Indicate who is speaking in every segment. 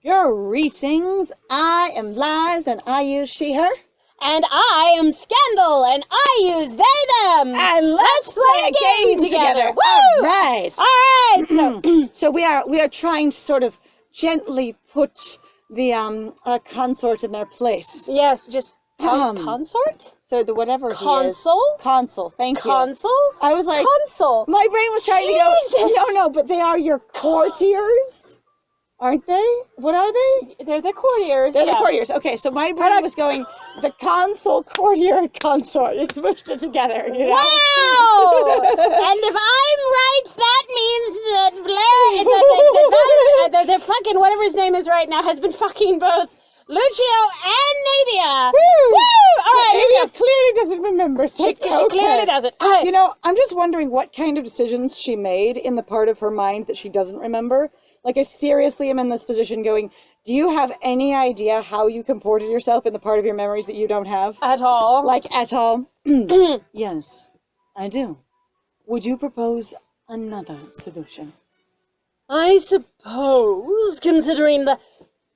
Speaker 1: Greetings, I am Lies and I use she, her.
Speaker 2: And I am Scandal, and I use they, them.
Speaker 1: And let's play a game together.
Speaker 2: Woo!
Speaker 1: All right.
Speaker 2: So
Speaker 1: we are trying to sort of gently put the consort in their place.
Speaker 2: yes, just consort?
Speaker 1: So the whatever
Speaker 2: Console?
Speaker 1: he is. Console. Thank you.
Speaker 2: Console?
Speaker 1: I was like,
Speaker 2: console.
Speaker 1: my brain was trying
Speaker 2: Jesus!
Speaker 1: to go. No, but they are your courtiers. Aren't they? What are they?
Speaker 2: They're the courtiers.
Speaker 1: They're the courtiers. Okay, so my brain was going, the console, courtier, consort. It smushed it together, you know?
Speaker 2: Wow! And if I'm right, that means that the fucking whatever his name is right now has been fucking both Lucio and Nadia.
Speaker 1: Woo!
Speaker 2: All right,
Speaker 1: Nadia clearly doesn't remember, so
Speaker 2: She
Speaker 1: it's okay.
Speaker 2: clearly doesn't.
Speaker 1: You know, I'm just wondering what kind of decisions she made in the part of her mind that she doesn't remember. Like, I seriously am in this position going, do you have any idea how you comported yourself in the part of your memories that you don't have?
Speaker 2: At all.
Speaker 1: Like, at all? Yes, I do. Would you propose another solution?
Speaker 2: I suppose, considering the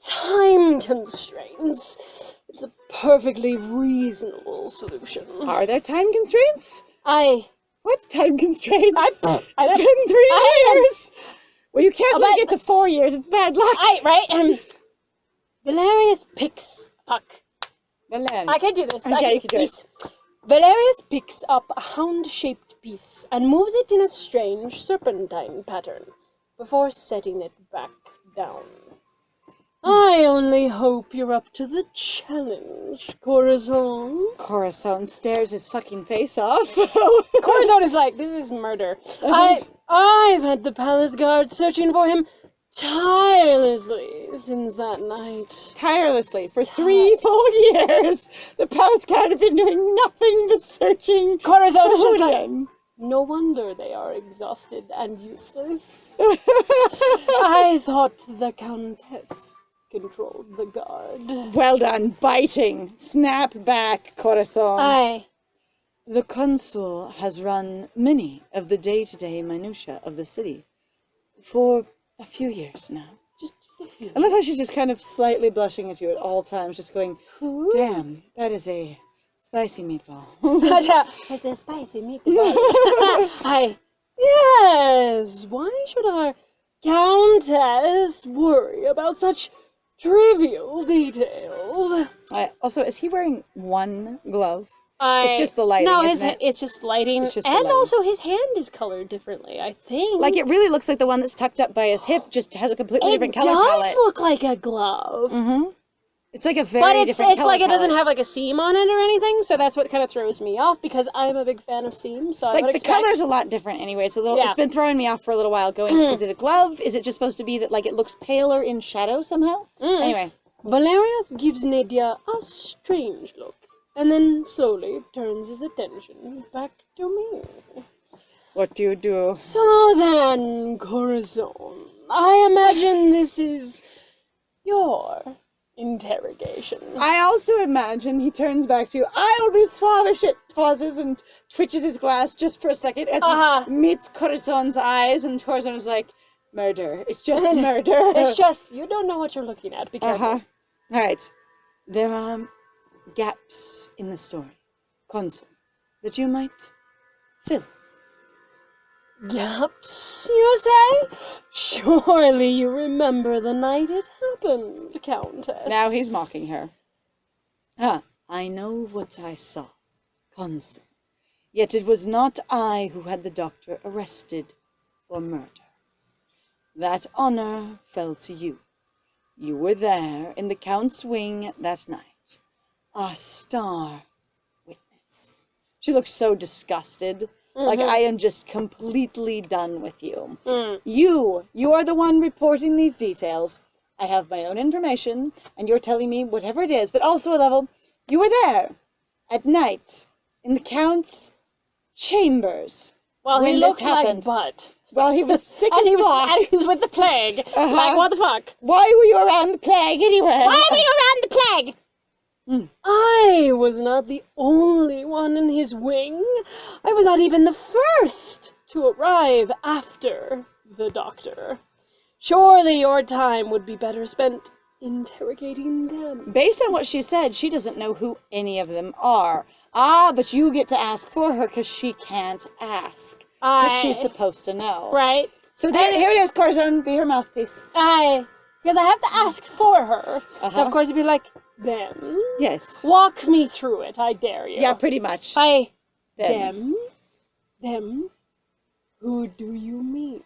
Speaker 2: time constraints, it's a perfectly reasonable solution.
Speaker 1: Are there time constraints? What time constraints?
Speaker 2: I
Speaker 1: It's been 3 years! Well, you can't
Speaker 2: but-
Speaker 1: get to 4 years, it's bad luck.
Speaker 2: Valerius picks... Fuck.
Speaker 1: Valerius.
Speaker 2: I can do this.
Speaker 1: Okay, you can do it.
Speaker 2: Valerius picks up a hound-shaped piece and moves it in a strange serpentine pattern before setting it back down. I only hope you're up to the challenge, Corazon.
Speaker 1: Corazon stares his fucking face off.
Speaker 2: Corazon is like, this is murder. I've had the palace guard searching for him tirelessly since that night.
Speaker 1: Tirelessly for 3 full years. The palace guard have been doing nothing but searching.
Speaker 2: Corazon is just like,
Speaker 1: Julian.
Speaker 2: no wonder they are exhausted and useless. I thought the Countess controlled the guard.
Speaker 1: Well done, biting. Snap back, Corazon.
Speaker 2: Aye.
Speaker 1: The consul has run many of the day-to-day minutiae of the city for a few years now.
Speaker 2: Just a few.
Speaker 1: I love how she's just kind of slightly blushing at you at all times, just going, damn, that is a spicy meatball.
Speaker 2: It's a spicy meatball. Yes, why should our Countess worry about such trivial details?
Speaker 1: Also, is he wearing one glove? It's just the lighting, isn't it?
Speaker 2: It's just lighting.
Speaker 1: It's just the
Speaker 2: and
Speaker 1: lighting.
Speaker 2: also his hand is colored differently, I think.
Speaker 1: Like, it really looks like the one that's tucked up by his hip just has a completely different color palette.
Speaker 2: It does look like a glove.
Speaker 1: Mm-hmm. It's like a very different color
Speaker 2: But it's like it doesn't
Speaker 1: palette.
Speaker 2: have like a seam on it or anything, so that's what kind of throws me off, because I'm a big fan of seams, so I would
Speaker 1: Like, the
Speaker 2: expect...
Speaker 1: color's a lot different anyway. It's a little.
Speaker 2: Yeah.
Speaker 1: It's been throwing me off for a little while, going, is it a glove? Is it just supposed to be that, like, it looks paler in shadow somehow? Anyway.
Speaker 2: Valerius gives Nadia a strange look, and then slowly turns his attention back to me.
Speaker 1: What do you do?
Speaker 2: So then, Corazon, I imagine this is your interrogation.
Speaker 1: I also imagine he turns back to you. I'll be suave as shit. Pauses and twitches his glass just for a second as he meets Corazon's eyes, and Corazon is like, murder. It's just murder.
Speaker 2: It's just, you don't know what you're looking at. Be careful.
Speaker 1: Alright. There are gaps in the story, console, that you might fill.
Speaker 2: Gaps, you say? Surely you remember the night it happened, Countess.
Speaker 1: Now he's mocking her. I know what I saw, console. Yet it was not I who had the doctor arrested for murder. That honor fell to you. You were there in the Count's wing that night. A star witness. She looks so disgusted. Like, I am just completely done with you. You are the one reporting these details. I have my own information, and you're telling me whatever it is, but also a level. You were there at night in the Count's chambers.
Speaker 2: Well, he
Speaker 1: when
Speaker 2: looked
Speaker 1: this happened.
Speaker 2: like butt.
Speaker 1: Well, he was sick
Speaker 2: And
Speaker 1: as
Speaker 2: he was,
Speaker 1: fuck.
Speaker 2: and he was with the plague. Like, what the fuck?
Speaker 1: Why were you around the plague anyway?
Speaker 2: Why were you around the plague? I was not the only one in his wing. I was not even the first to arrive after the doctor. Surely your time would be better spent interrogating them.
Speaker 1: Based on what she said, she doesn't know who any of them are. Ah, but you get to ask for her because she can't ask. Because she's supposed to know.
Speaker 2: Right.
Speaker 1: So here it is, Corazon. Be her mouthpiece.
Speaker 2: Because I have to ask for her.
Speaker 1: Uh-huh.
Speaker 2: Of course, you'd be like, them?
Speaker 1: Yes.
Speaker 2: Walk me through it, I dare you.
Speaker 1: Yeah, pretty much.
Speaker 2: Them? Them? Who do you mean?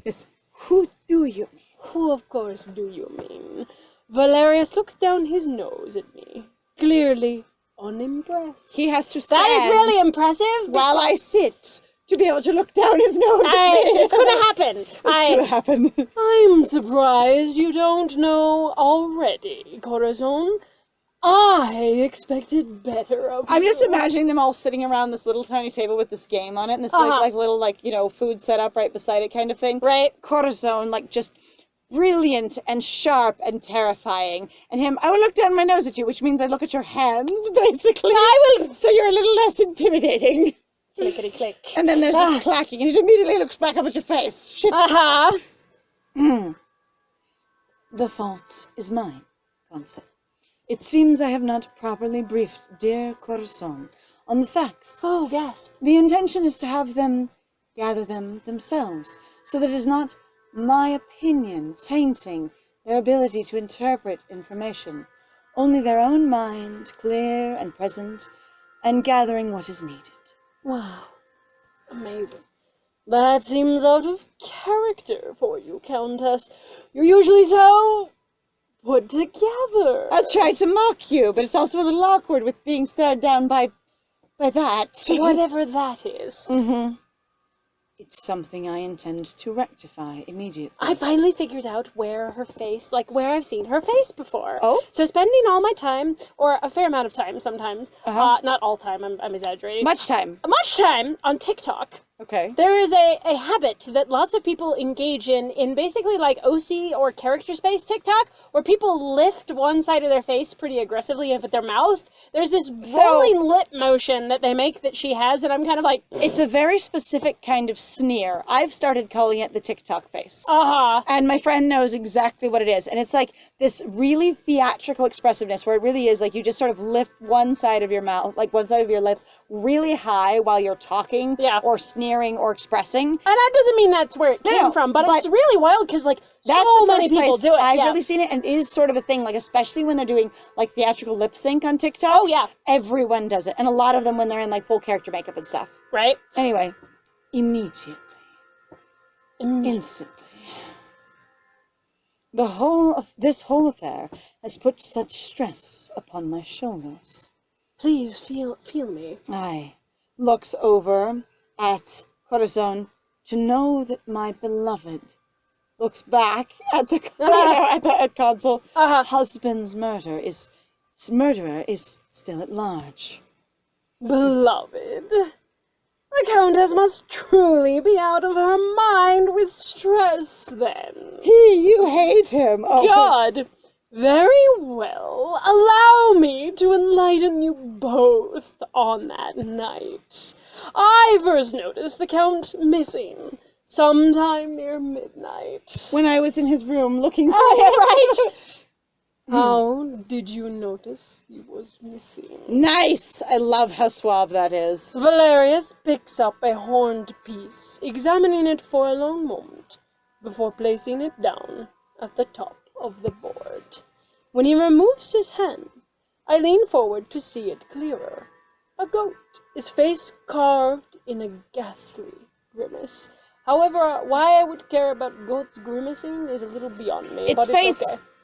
Speaker 1: Yes. Who do you mean?
Speaker 2: Who, of course, do you mean? Valerius looks down his nose at me, clearly unimpressed.
Speaker 1: He has to stand.
Speaker 2: That is really impressive.
Speaker 1: While I sit to be able to look down his nose at me.
Speaker 2: It's gonna happen.
Speaker 1: It's gonna happen.
Speaker 2: I'm surprised you don't know already, Corazon. I expected better of you.
Speaker 1: I'm just imagining them all sitting around this little tiny table with this game on it, and this like little food set up right beside it kind of thing.
Speaker 2: Right.
Speaker 1: Corazon, like just brilliant and sharp and terrifying. And him, I will look down my nose at you, which means I look at your hands, basically.
Speaker 2: I will.
Speaker 1: So you're a little less intimidating.
Speaker 2: Clickety click.
Speaker 1: And then there's this clacking, and he immediately looks back up at your face. Shit. The fault is mine, consort. It seems I have not properly briefed dear Corazon on the facts.
Speaker 2: Oh, gasp.
Speaker 1: The intention is to have them gather them themselves, so that it is not my opinion tainting their ability to interpret information, only their own mind, clear and present, and gathering what is needed.
Speaker 2: Wow. Amazing. That seems out of character for you, Countess. You're usually so put together.
Speaker 1: I'll try to mock you, but it's also a little awkward with being stared down by that.
Speaker 2: Whatever that is.
Speaker 1: Mm-hmm. It's something I intend to rectify immediately.
Speaker 2: I finally figured out where her face, where I've seen her face before.
Speaker 1: Oh?
Speaker 2: So spending all my time, or a fair amount of time sometimes, not all time, I'm exaggerating.
Speaker 1: Much time.
Speaker 2: Much time on TikTok.
Speaker 1: Okay.
Speaker 2: There is a habit that lots of people engage in basically like OC or character space TikTok, where people lift one side of their face pretty aggressively with their mouth. There's this rolling lip motion that they make that she has, and I'm kind of like...
Speaker 1: It's a very specific kind of sneer. I've started calling it the TikTok face.
Speaker 2: Uh-huh.
Speaker 1: And my friend knows exactly what it is. And it's like this really theatrical expressiveness where it really is like you just sort of lift one side of your mouth, like one side of your lip really high while you're talking or sneering or expressing.
Speaker 2: And that doesn't mean that's where it came from, but it's really wild because so many people do it.
Speaker 1: I've really seen it, and it is sort of a thing, like especially when they're doing like theatrical lip sync on TikTok.
Speaker 2: Oh yeah.
Speaker 1: Everyone does it. And a lot of them when they're in like full character makeup and stuff.
Speaker 2: Right.
Speaker 1: Anyway, immediately. Instantly. This whole affair has put such stress upon my shoulders.
Speaker 2: Please feel me.
Speaker 1: I looks over at Corazon to know that my beloved looks back at the at console. Husband's murderer is still at large.
Speaker 2: Beloved. The Countess must truly be out of her mind with stress, then.
Speaker 1: You hate him. Oh.
Speaker 2: God. Very well. Allow me to enlighten you both on that night. I first noticed the Count missing sometime near midnight.
Speaker 1: When I was in his room looking for him.
Speaker 2: Right. How did you notice he was missing?
Speaker 1: Nice! I love how suave that is.
Speaker 2: Valerius picks up a horned piece, examining it for a long moment, before placing it down at the top of the board. When he removes his hand, I lean forward to see it clearer. A goat, his face carved in a ghastly grimace. However, why I would care about goats grimacing is a little beyond me.
Speaker 1: Its face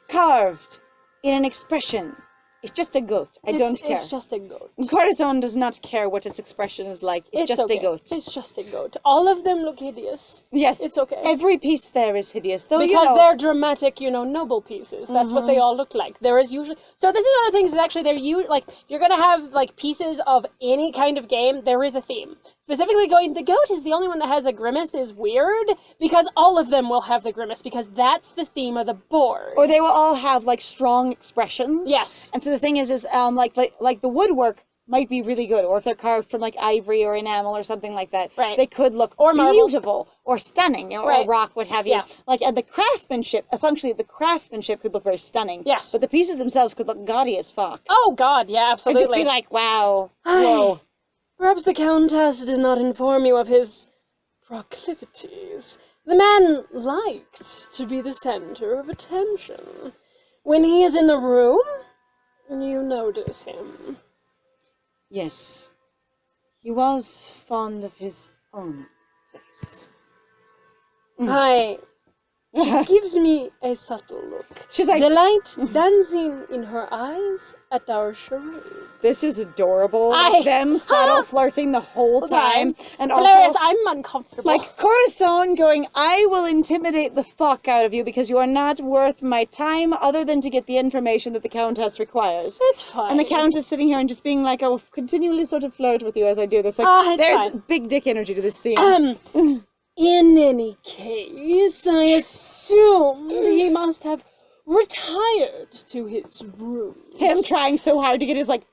Speaker 1: carved in an expression. It's just a goat. I don't care.
Speaker 2: It's just a goat.
Speaker 1: Corazon does not care what its expression is like. It's just a goat.
Speaker 2: It's just a goat. All of them look hideous.
Speaker 1: Yes.
Speaker 2: It's okay.
Speaker 1: Every piece there is hideous. Though,
Speaker 2: because they're dramatic, noble pieces. That's what they all look like. There is usually... So this is one of the things is actually if you're going to have, pieces of any kind of game, there is a theme. Specifically the goat is the only one that has a grimace is weird, because all of them will have the grimace, because that's the theme of the board.
Speaker 1: Or they will all have, strong expressions.
Speaker 2: Yes.
Speaker 1: And so the thing is like the woodwork might be really good, or if they're carved from like ivory or enamel or something like that,
Speaker 2: Right.
Speaker 1: they could look
Speaker 2: Or marble.
Speaker 1: beautiful or stunning, or
Speaker 2: Right.
Speaker 1: rock, what have you.
Speaker 2: Yeah.
Speaker 1: Like, and the craftsmanship, functionally, the craftsmanship could look very stunning.
Speaker 2: Yes.
Speaker 1: But the pieces themselves could look gaudy as fuck.
Speaker 2: Oh God, yeah,
Speaker 1: It'd
Speaker 2: absolutely.
Speaker 1: just be like, wow, whoa.
Speaker 2: Perhaps the Countess did not inform you of his proclivities. The man liked to be the center of attention. When he is in the room, you notice him.
Speaker 1: Yes, he was fond of his own face.
Speaker 2: She gives me a subtle look.
Speaker 1: She's like,
Speaker 2: delight dancing in her eyes at our charade.
Speaker 1: this is adorable. Like them subtle flirting the whole time. And
Speaker 2: Valerius,
Speaker 1: also,
Speaker 2: I'm uncomfortable.
Speaker 1: like Corazon going, I will intimidate the fuck out of you because you are not worth my time other than to get the information that the Countess requires.
Speaker 2: It's fine.
Speaker 1: And the Countess sitting here and just being like, I will continually sort of flirt with you as I do this. Like, there's
Speaker 2: fine.
Speaker 1: big dick energy to this scene.
Speaker 2: In any case, I assumed he must have retired to his room.
Speaker 1: Him trying so hard to get his, like,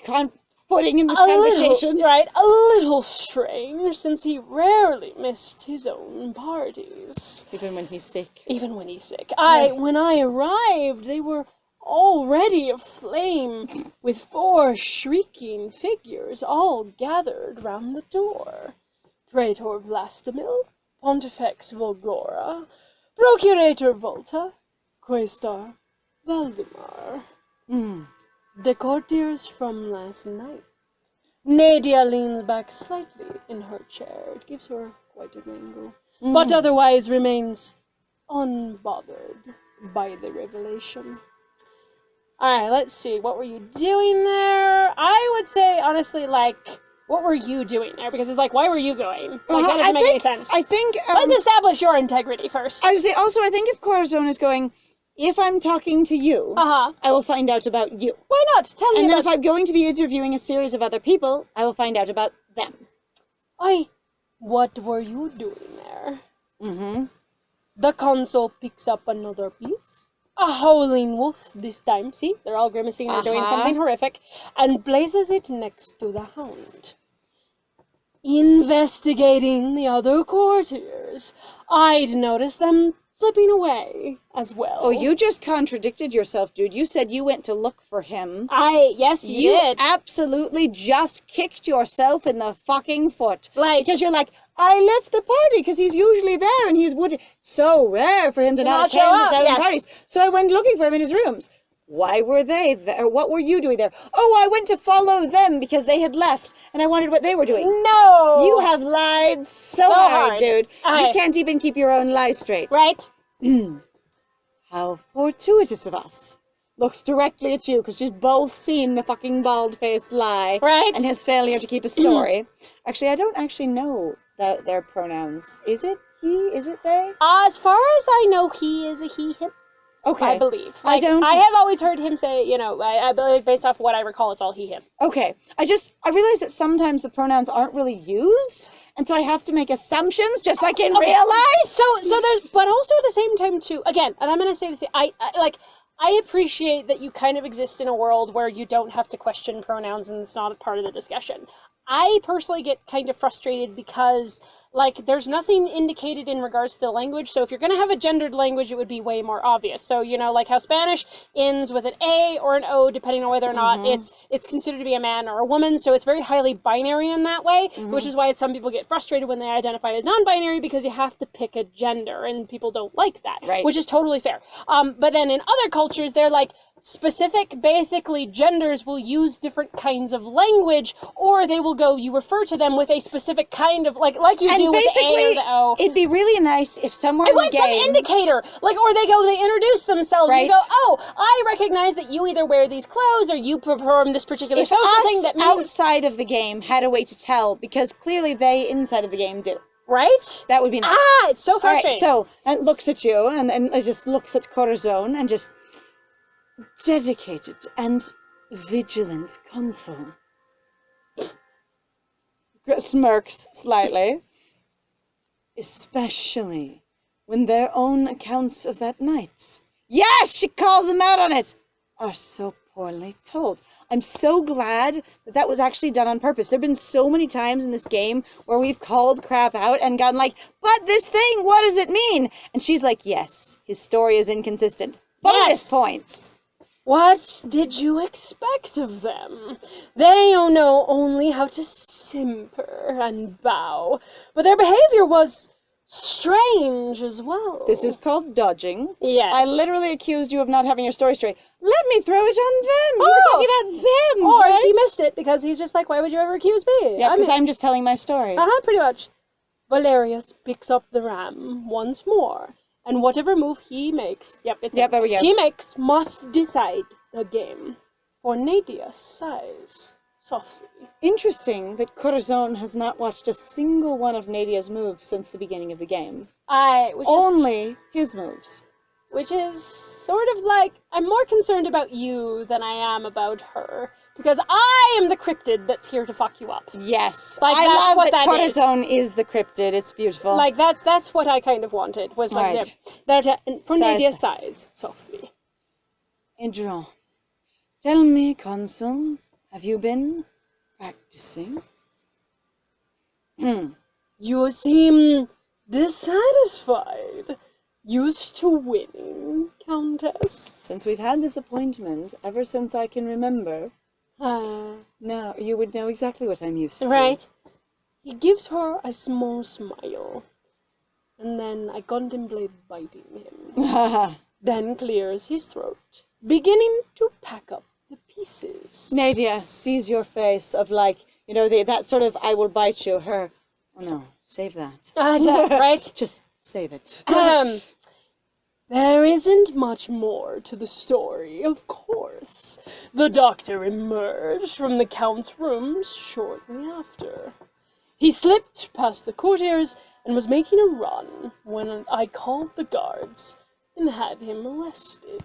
Speaker 1: footing in this conversation.
Speaker 2: Right, a little strange, since he rarely missed his own parties.
Speaker 1: Even when he's sick.
Speaker 2: Even when he's sick. When I arrived, they were already aflame, with 4 shrieking figures all gathered round the door. Praetor Vlastimil, Pontifex Volgora, Procurator Volta, Quaestor Valdemar. The courtiers from last night. Nadia leans back slightly in her chair. It gives her quite an angle. But otherwise remains unbothered by the revelation. Alright, let's see. What were you doing there? I would say, honestly, like, what were you doing there? Because it's like, why were you going? Like, that doesn't make any sense.
Speaker 1: I think...
Speaker 2: let's establish your integrity first.
Speaker 1: I think if Corazon is going, if I'm talking to you, I will find out about you.
Speaker 2: Why not? Tell me
Speaker 1: And then
Speaker 2: about...
Speaker 1: if I'm going to be interviewing a series of other people, I will find out about them.
Speaker 2: What were you doing there? The console picks up another piece. A howling wolf this time. See? They're all grimacing. They're doing something horrific. And places it next to the hound. Investigating the other courtiers. I'd noticed them slipping away as well.
Speaker 1: Oh, you just contradicted yourself, dude. You said you went to look for him.
Speaker 2: Yes, you did.
Speaker 1: You absolutely just kicked yourself in the fucking foot.
Speaker 2: Like...
Speaker 1: Because you're like, I left the party because he's usually there and so rare for him to not attend his own parties. So I went looking for him in his rooms. Why were they there? What were you doing there? Oh, I went to follow them because they had left and I wondered what they were doing.
Speaker 2: No!
Speaker 1: You have lied so hard, dude. You can't even keep your own lie straight.
Speaker 2: Right?
Speaker 1: How fortuitous of us. Looks directly at you because she's both seen the fucking bald-faced lie.
Speaker 2: Right?
Speaker 1: And his failure to keep a story. Actually, I don't actually know their pronouns. Is it he? Is it they?
Speaker 2: As far as I know, he is a he, him.
Speaker 1: Okay.
Speaker 2: I believe.
Speaker 1: Like,
Speaker 2: I have always heard him say, I believe based off what I recall, it's all he, him.
Speaker 1: Okay. I realize that sometimes the pronouns aren't really used, and so I have to make assumptions, just like in real life.
Speaker 2: So there's, but also at the same time too, again, and I'm going to say this, I appreciate that you kind of exist in a world where you don't have to question pronouns and it's not a part of the discussion. I personally get kind of frustrated because, like, there's nothing indicated in regards to the language, so if you're going to have a gendered language, it would be way more obvious. So, like how Spanish ends with an A or an O, depending on whether or not it's considered to be a man or a woman, so it's very highly binary in that way, which is why some people get frustrated when they identify as non-binary, because you have to pick a gender, and people don't like that, which is totally fair. But then in other cultures, they're like, specific, basically, genders will use different kinds of language, or they will go, you refer to them with a specific kind of, like you do with the A or the O.
Speaker 1: It'd be really nice if somewhere in the game...
Speaker 2: some indicator, or they introduce themselves, and you go, oh, I recognize that you either wear these clothes, or you perform this particular social thing that means...
Speaker 1: outside of the game had a way to tell, because clearly they inside of the game do.
Speaker 2: Right?
Speaker 1: That would be nice.
Speaker 2: It's so frustrating.
Speaker 1: So, it looks at you, and it just looks at Corazon, and just... dedicated and vigilant consul. Smirks slightly. Especially when their own accounts of that night, yes, she calls him out on it, are so poorly told. I'm so glad that that was actually done on purpose. There have been so many times in this game where we've called crap out and gone like, but this thing, what does it mean? And she's like, yes, his story is inconsistent. Bonus points!
Speaker 2: What did you expect of them? They know only how to simper and bow, but their behavior was strange as well.
Speaker 1: This is called dodging.
Speaker 2: Yes.
Speaker 1: I literally accused you of not having your story straight. Let me throw it on them. You were talking about them,
Speaker 2: Or
Speaker 1: right?
Speaker 2: he missed it because he's just like, why would you ever accuse me?
Speaker 1: Yeah, because I'm just telling my story.
Speaker 2: Pretty much. Valerius picks up the ram once more, and whatever move he makes, there we go. He makes must decide the game. For Nadia sighs softly.
Speaker 1: Interesting that Corazon has not watched a single one of Nadia's moves since the beginning of the game. Only his moves.
Speaker 2: Which is sort of like, I'm more concerned about you than I am about her. Because I am the cryptid that's here to fuck you up.
Speaker 1: Yes.
Speaker 2: Like,
Speaker 1: I
Speaker 2: that's
Speaker 1: love
Speaker 2: what
Speaker 1: that
Speaker 2: that
Speaker 1: Corazon is the cryptid. It's beautiful.
Speaker 2: Like, that's what I kind of wanted. Was like,
Speaker 1: right.
Speaker 2: For Nadia sighs softly.
Speaker 1: Adrian, tell me, Consul, have you been practicing?
Speaker 2: You seem dissatisfied. Used to winning, Countess.
Speaker 1: Since we've had this appointment, ever since I can remember, now you would know exactly what I'm used to.
Speaker 2: Right. He gives her a small smile, and then I contemplate biting him. Then clears his throat, beginning to pack up the pieces.
Speaker 1: Nadia sees your face of like, you know, that sort of I will bite you, her. Oh no, save that.
Speaker 2: Right?
Speaker 1: Just save it.
Speaker 2: There isn't much more to the story, of course. The doctor emerged from the Count's rooms shortly after. He slipped past the courtiers and was making a run when I called the guards and had him arrested.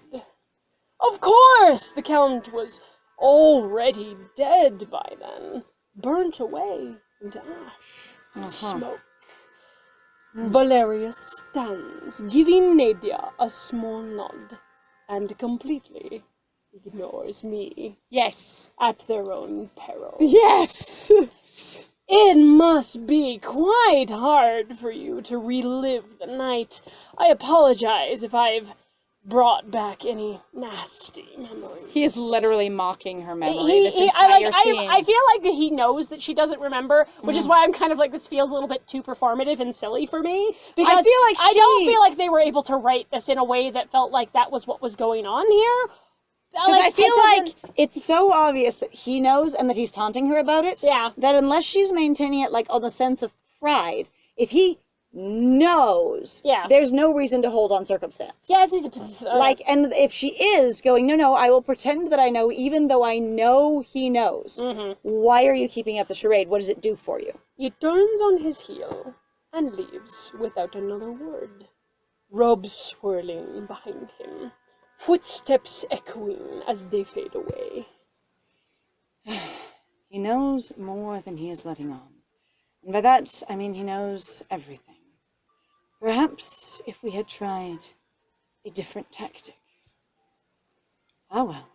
Speaker 2: Of course, the Count was already dead by then, burnt away into ash and smoke. Valerius stands, giving Nadia a small nod, and completely ignores me.
Speaker 1: Yes.
Speaker 2: At their own peril.
Speaker 1: Yes!
Speaker 2: It must be quite hard for you to relive the night. I apologize if I've brought back any nasty memories.
Speaker 1: He is literally mocking her memory this entire scene.
Speaker 2: I feel like he knows that she doesn't remember, which is why I'm kind of like, this feels a little bit too performative and silly for me. Because
Speaker 1: I feel like
Speaker 2: I don't feel like they were able to write this in a way that felt like that was what was going on here.
Speaker 1: Because I feel like it's so obvious that he knows and that he's taunting her about it, that unless she's maintaining it like on the sense of pride, if he knows, there's no reason to hold on circumstance.
Speaker 2: Yeah,
Speaker 1: like, and if she is going, no, I will pretend that I know, even though I know he knows. Why are you keeping up the charade? What does it do for you?
Speaker 2: He turns on his heel and leaves without another word. Robes swirling behind him, footsteps echoing as they fade away.
Speaker 1: He knows more than he is letting on. And by that, I mean he knows everything. Perhaps if we had tried a different tactic. Ah well,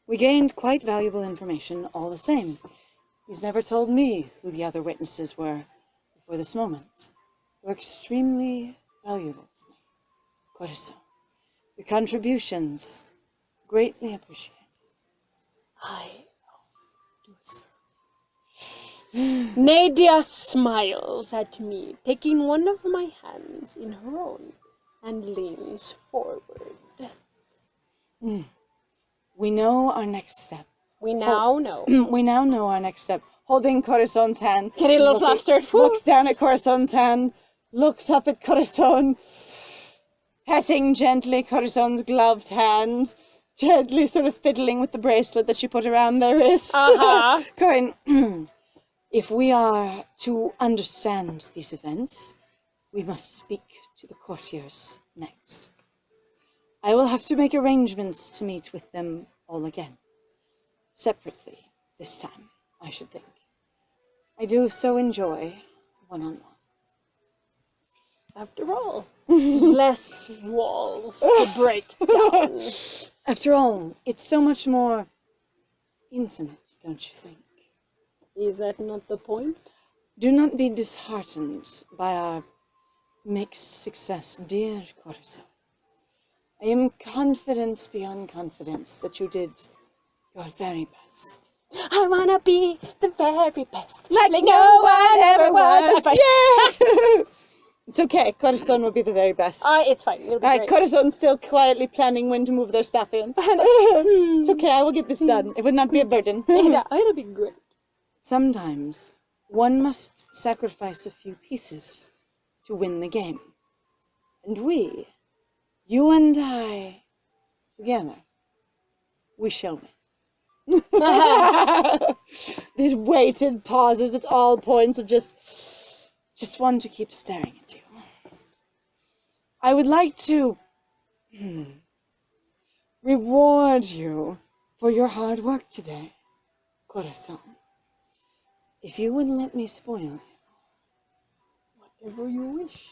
Speaker 1: we gained quite valuable information all the same. He's never told me who the other witnesses were before this moment. They were extremely valuable to me. Corazon, your contributions, greatly appreciated.
Speaker 2: I do, sir. Nadia smiles at me, taking one of my hands in her own, and leans forward.
Speaker 1: We know our next step.
Speaker 2: We now know.
Speaker 1: We now know our next step. Holding Corazon's hand.
Speaker 2: Getting a little flustered.
Speaker 1: Looks down at Corazon's hand. Looks up at Corazon. Petting gently Corazon's gloved hand. Gently sort of fiddling with the bracelet that she put around their wrist. Going, if we are to understand these events, we must speak to the courtiers next. I will have to make arrangements to meet with them all again. Separately, this time, I should think. I do so enjoy one-on-one.
Speaker 2: After all, less walls to break down.
Speaker 1: After all, it's so much more intimate, don't you think?
Speaker 2: Is that not the point?
Speaker 1: Do not be disheartened by our mixed success, dear Corazon. I am confident beyond confidence that you did your very best.
Speaker 2: I wanna be the very best.
Speaker 1: Like no one ever was. Yeah! It's okay, Corazon will be the very best.
Speaker 2: It's fine. It'll be great.
Speaker 1: Corazon's still quietly planning when to move their stuff in. It's okay, I will get this done. It would not be a burden.
Speaker 2: It'll be great.
Speaker 1: Sometimes one must sacrifice a few pieces to win the game. And we, you and I, together, we shall win. These weighted pauses at all points of just one to keep staring at you. I would like to reward you for your hard work today, Corazon. If you would let me spoil you.
Speaker 2: Whatever you wish.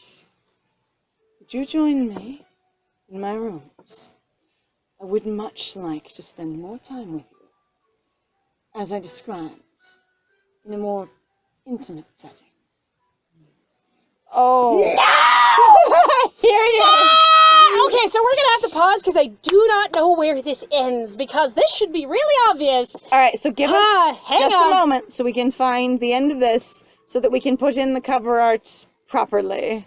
Speaker 1: Would you join me in my rooms? I would much like to spend more time with you, as I described, in a more intimate setting. Oh. No! Here it is!
Speaker 2: Okay, so we're gonna have to pause because I do not know where this ends, because this should be really obvious.
Speaker 1: Alright, so give us just
Speaker 2: a
Speaker 1: moment so we can find the end of this so that we can put in the cover art properly.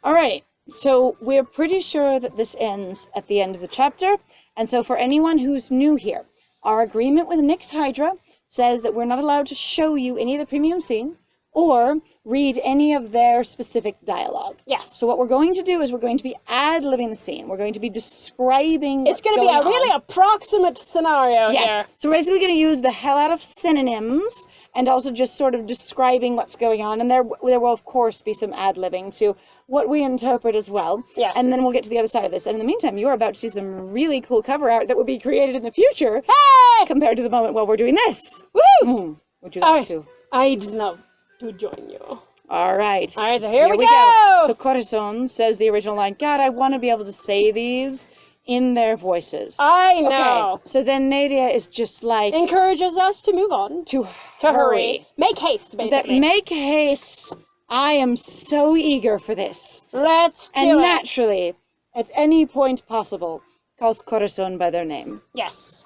Speaker 1: Alright, so we're pretty sure that this ends at the end of the chapter, and so for anyone who's new here, our agreement with Nix Hydra says that we're not allowed to show you any of the premium scene or read any of their specific dialogue.
Speaker 2: Yes.
Speaker 1: So what we're going to do is we're going to be ad-libbing the scene. We're going to be describing
Speaker 2: It's going to be a really approximate scenario here.
Speaker 1: So we're basically going to use the hell out of synonyms and also just sort of describing what's going on. And there will, of course, be some ad-libbing to what we interpret as well.
Speaker 2: Yes.
Speaker 1: And then we'll get to the other side of this. And in the meantime, you're about to see some really cool cover art that will be created in the future.
Speaker 2: Hey!
Speaker 1: Compared to the moment while we're doing this.
Speaker 2: Woo!
Speaker 1: Would you like to?
Speaker 2: I'd love to join you.
Speaker 1: All right,
Speaker 2: so here we go.
Speaker 1: So Corazon says the original line, God, I want to be able to say these in their voices.
Speaker 2: I know.
Speaker 1: Okay, so then Nadia is just like...
Speaker 2: encourages us to move on.
Speaker 1: To hurry.
Speaker 2: Make haste, basically.
Speaker 1: Make haste. I am so eager for this.
Speaker 2: Let's do it.
Speaker 1: And naturally, at any point possible, calls Corazon by their name.
Speaker 2: Yes.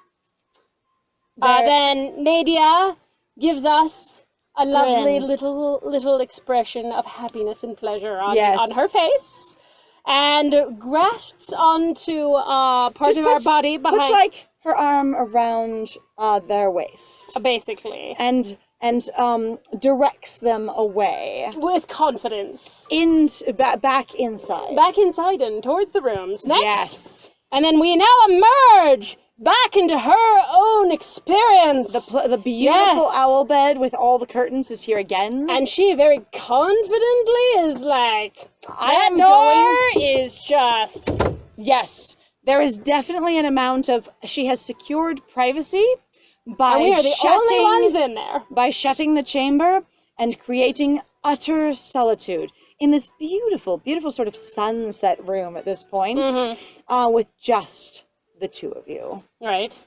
Speaker 2: Then Nadia gives us a lovely little expression of happiness and pleasure on her face, and grasps onto part of our body behind.
Speaker 1: Puts like her arm around their waist,
Speaker 2: basically,
Speaker 1: and directs them away
Speaker 2: with confidence
Speaker 1: back inside
Speaker 2: and towards the rooms. Next,
Speaker 1: yes,
Speaker 2: and then we now emerge back into her own experience.
Speaker 1: The beautiful owl bed with all the curtains is here again.
Speaker 2: And she very confidently is like, that door is just...
Speaker 1: Yes, there is definitely an amount of... She has secured privacy by
Speaker 2: and we are the only ones in there.
Speaker 1: By shutting the chamber and creating utter solitude in this beautiful, beautiful sort of sunset room at this point, with just the two of you.
Speaker 2: Right.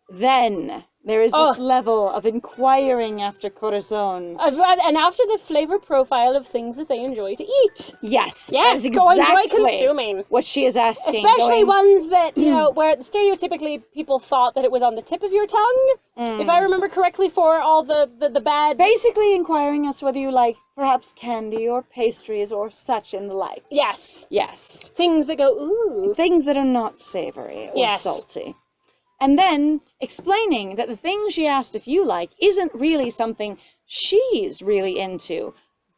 Speaker 1: Then there is this level of inquiring after Corazon.
Speaker 2: And after the flavor profile of things that they enjoy to eat.
Speaker 1: Yes.
Speaker 2: Yes,
Speaker 1: exactly
Speaker 2: enjoy consuming.
Speaker 1: What she is asking.
Speaker 2: Especially ones that, you know, where stereotypically people thought that it was on the tip of your tongue. If I remember correctly, for all the bad...
Speaker 1: Basically inquiring as to whether you like perhaps candy or pastries or such and the like.
Speaker 2: Yes.
Speaker 1: Yes.
Speaker 2: Things that go, ooh.
Speaker 1: Things that are not savory or salty. And then explaining that the thing she asked if you like isn't really something she's really into,